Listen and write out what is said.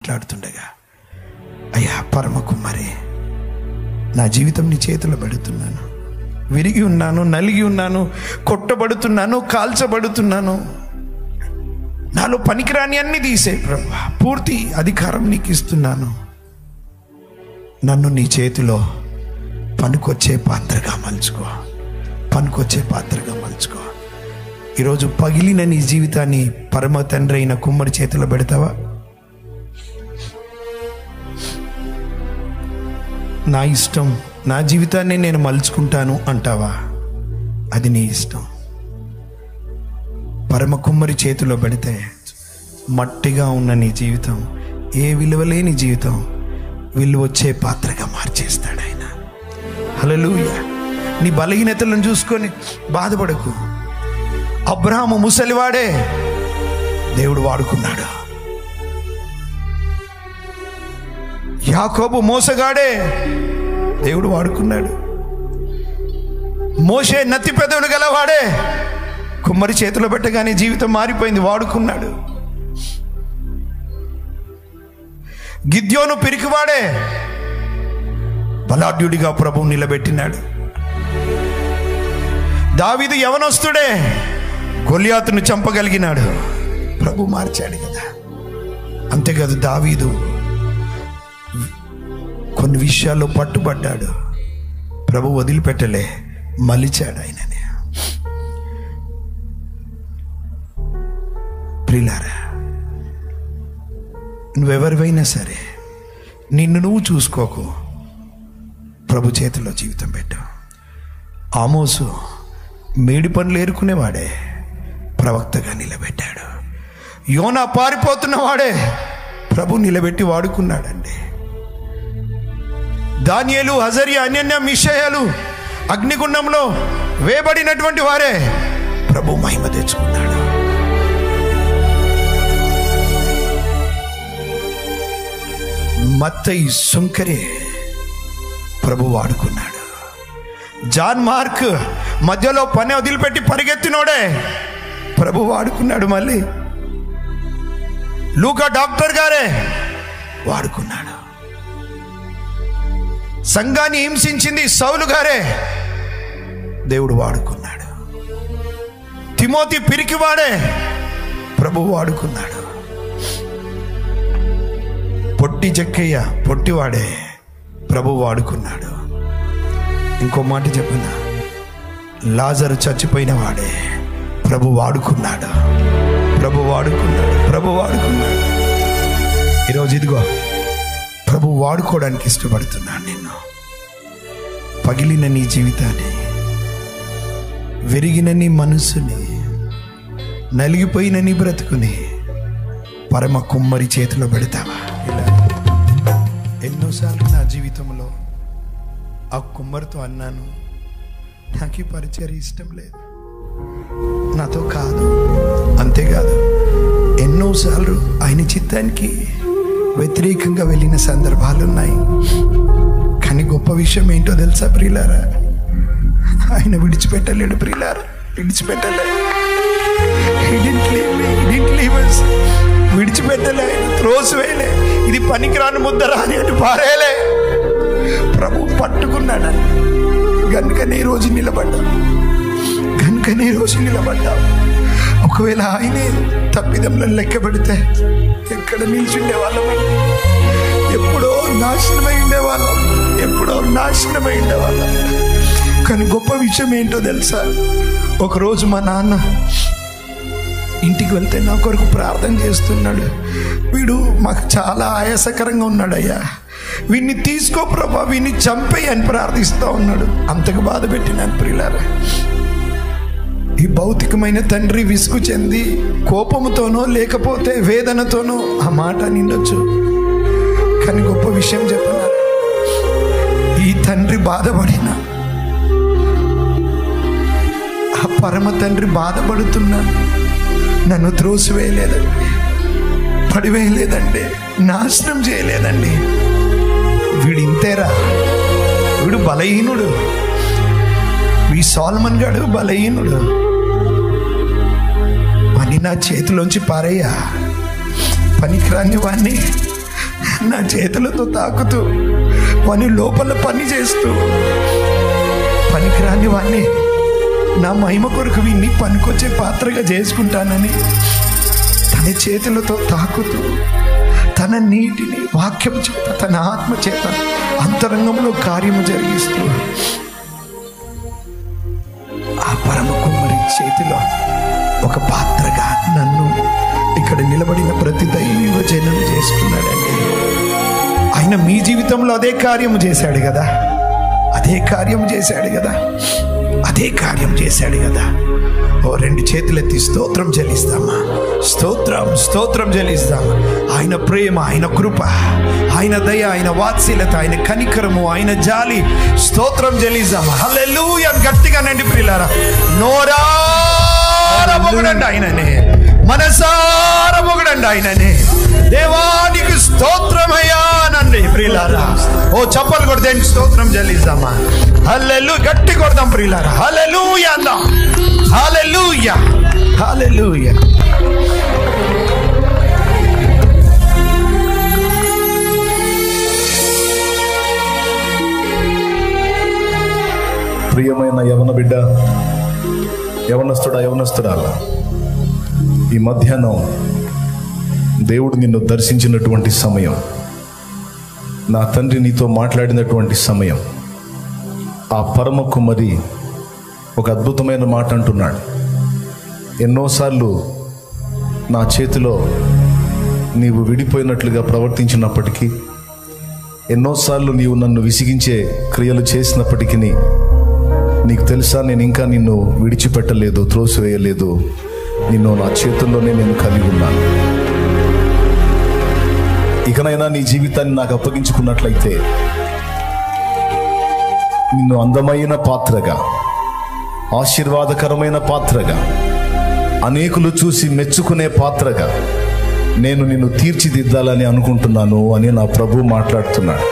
మాట్లాడుతుండగా, అయ్యా పరమ కుమారి, నా జీవితం నీ చేతిలో పెడుతున్నాను. విరిగి ఉన్నాను, నలిగి ఉన్నాను, కొట్టబడుతున్నాను, కాల్చబడుతున్నాను. నాలో పనికిరాని అన్ని తీసే ప్రభువా, పూర్తి అధికారం నీకు ఇస్తున్నాను. నన్ను నీ చేతిలో పనికొచ్చే పాత్రగా మలుచుకో, పనికొచ్చే పాత్రగా మలుచుకో. ఈరోజు పగిలిన నీ జీవితాన్ని పరమ తండ్రి అయిన కుమ్మరి చేతిలో పెడతావా? నా ఇష్టం, నా జీవితాన్ని నేను మలుచుకుంటాను అంటావా? అది నీ ఇష్టం. పరమ కుమ్మరి చేతిలో పెడితే మట్టిగా ఉన్న నీ జీవితం, ఏ విలువలేని జీవితం విలువ వచ్చే పాత్రగా మార్చేస్తాడు ఆయన. హల్లెలూయా. నీ బలహీనతలను చూసుకొని బాధపడకు. అబ్రహాము ముసలివాడే, దేవుడు వాడుకున్నాడు. యాకోబు మోసగాడే, దేవుడు వాడుకున్నాడు. మోషే నత్తి పెదవులు గలవాడే, కుమ్మరి చేతిలో పెట్టగానే జీవితం మారిపోయింది, వాడుకున్నాడు. గిద్యోను పిరికివాడే, బలాఢ్యుడిగా ప్రభువు నిలబెట్టినాడు. దావీదు యవనస్తుడే, గొలియాతును చంపగలిగినాడు, ప్రభు మార్చాడు కదా. అంతేకాదు, దావీదు కొన్ని విషయాల్లో పట్టుబడ్డాడు, ప్రభు వదిలిపెట్టలే, మలిచాడు ఆయనని. ప్రియులారా, నువ్వెవరివైనా సరే నిన్ను నువ్వు చూసుకోకు, ప్రభు చేతిలో జీవితం పెట్టు. ఆమోసు మేడి పనులు ఏరుకునేవాడే, ప్రవక్తగా నిలబెట్టాడు. యోనా పారిపోతున్నవాడే, ప్రభు నిలబెట్టి వాడుకున్నాడండి. దానియేలు, హజరియా, అనన్య, మిషాయేలు అగ్నిగుండంలో వేయబడినటువంటి వారే ప్రభు మహిమ తెచ్చుకున్నాడు. మత్తయి సుంకరే ప్రభు వాడుకున్నాడు. జాన్ మార్క్ మధ్యలో పని వదిలిపెట్టి పరిగెత్తినోడే ప్రభు వాడుకున్నాడు. మళ్ళీ లూకా డాక్టర్ గారే వాడుకున్నాడు. సంఘాన్ని హింసించింది సౌలు గారే, దేవుడు వాడుకున్నాడు. తిమోతి పిరికివాడే, ప్రభు వాడుకున్నాడు. పొట్టి జక్కయ్య పొట్టివాడే, ప్రభు వాడుకున్నాడు. ఇంకో మాట చెప్పిన, లాజరు చచ్చిపోయిన వాడే, ప్రభు వాడుకున్నాడు. ప్రభు వాడుకున్నాడు. ప్రభు వాడుకున్నాడు. ఈరోజు ఇదిగో ప్రభు వాడుకోవడానికి ఇష్టపడుతున్నాను నిన్ను. పగిలిన నీ జీవితాన్ని, విరిగిన నీ మనసుని, నలిగిపోయిన నీ బ్రతుకుని పరమ కుమ్మరి చేతిలో పెడతావా? ఇలా ఎన్నోసార్లు నా జీవితంలో ఆ కుమ్మరితో అన్నాను, నాకు ఈ పరిచర్య ఇష్టం లేదు, నాతో కాదు. అంతేకాదు, ఎన్నోసార్లు ఆయన చిత్తానికి వ్యతిరేకంగా వెళ్ళిన సందర్భాలు ఉన్నాయి. కానీ గొప్ప విషయం ఏంటో తెలుసా ప్రియులారా? ఆయన విడిచిపెట్టలేడు ప్రియులారా, విడిచిపెట్టలే. విడిచిపెట్టలే, త్రోసివేయలే. ఇది పనికిరాని ముద్దరా అని అటు పారేయలే. ప్రభు పట్టుకున్నాడని గనుకనే రోజు నిలబడ్డా. ఒకవేళ ఆయనే తప్పిదంలో లెక్క పెడితే ఎక్కడ నిల్చుండే వాళ్ళమండి? ఎప్పుడో నాశనమై ఉండేవాళ్ళం. కానీ గొప్ప విషయం ఏంటో తెలుసా? ఒకరోజు మా నాన్న ఇంటికి వెళ్తే నా కొరకు ప్రార్థన చేస్తున్నాడు. వీడు మాకు చాలా ఆయాసకరంగా ఉన్నాడయ్యా, వీడిని తీసుకో ప్రభా, వీడిని చంపేయి అని ప్రార్థిస్తూ ఉన్నాడు. అంతకు బాధ పెట్టినాను ప్రియులారా. ఈ భౌతికమైన తండ్రి విసుగు చెంది కోపముతోనో లేకపోతే వేదనతోనో ఆ మాట నిండొచ్చు. కానీ గొప్ప విషయం చెప్పనా, ఈ తండ్రి బాధపడిన, ఆ పరమ తండ్రి బాధపడుతున్నా నన్ను త్రోసివేయలేదండి, పడివేయలేదండి, నాశనం చేయలేదండి. వీడు ఇంతేరా, వీడు బలహీనుడు, ఈ సోలమన్ గాడు బలహీనుడు అని నా చేతిలోంచి పారయ్యా, పనికిరాని వాడిని నా చేతులతో తాకుతూ వాని లోపల పని చేస్తూ పనికిరాని వాణ్ణి నా మహిమ కొరకు వీన్ని పనికొచ్చే పాత్రగా చేసుకుంటానని తన చేతులతో తాకుతూ తన నీటిని వాక్యం చేత తన ఆత్మ చేత అంతరంగంలో కార్యము జరిగిస్తూ ఆ పరమ కుమ్మరి చేతిలో ఒక పాత్రగా నన్ను ఇక్కడ నిలబడిన ప్రతి దైవ జనం చేసుకున్నాడండి. ఆయన మీ జీవితంలో అదే కార్యము చేశాడు కదా, అదే కార్యం చేశాడు కదా, అదే కార్యం చేశాడు కదా. ఓ రెండు చేతులెత్తి స్తోత్రం చెల్లిస్తామా? స్తోత్రం స్తోత్రం చెల్లిస్తామా? ఆయన ప్రేమ, ఆయన కృప, ఆయన దయ, ఆయన వాత్సల్యత, ఆయన కనికరము, ఆయన జాలి స్తోత్రం చెల్లిస్తామా? హల్లెలూయా గట్టిగా నండి ప్రియులారా. నోరారా పొగడండి ఆయననే, మనసారా పొగడండి ఆయననే. దేవానికి స్తోత్రమయ్యా నండి ప్రియులారా. ఓ చప్పలు కొడితే స్తోత్రం చెల్లిస్తామా? హల్లెలూయా గట్టి కొడదాం ప్రియులారా. హల్లెలూయా అందాం. హల్లెలూయా హల్లెలూయా. ప్రియమైన యవన బిడ్డ, యవనస్తుడా, ఈ మధ్యాహ్నం దేవుడు నిన్ను దర్శించినటువంటి సమయం, నా తండ్రి నీతో మాట్లాడినటువంటి సమయం. ఆ పరమ కుమ్మరి ఒక అద్భుతమైన మాట అంటున్నాడు. ఎన్నోసార్లు నా చేతిలో నీవు విడిపోయినట్లుగా ప్రవర్తించినప్పటికీ, ఎన్నోసార్లు నీవు నన్ను విసిగించే క్రియలు చేసినప్పటికీ నీకు తెలుసా, నేను ఇంకా నిన్ను విడిచిపెట్టలేదు, త్రోసివేయలేదు. నిన్ను నా చేతుల్లోనే నేను కలిగి ఉన్నాను. ఇకనైనా నీ జీవితాన్ని నాకు అప్పగించుకున్నట్లయితే నిన్ను అందమైన పాత్రగా, ఆశీర్వాదకరమైన పాత్రగా, అనేకులు చూసి మెచ్చుకునే పాత్రగా నేను నిన్ను తీర్చిదిద్దాలని అనుకుంటున్నాను అని నా ప్రభు మాట్లాడుతున్నాడు.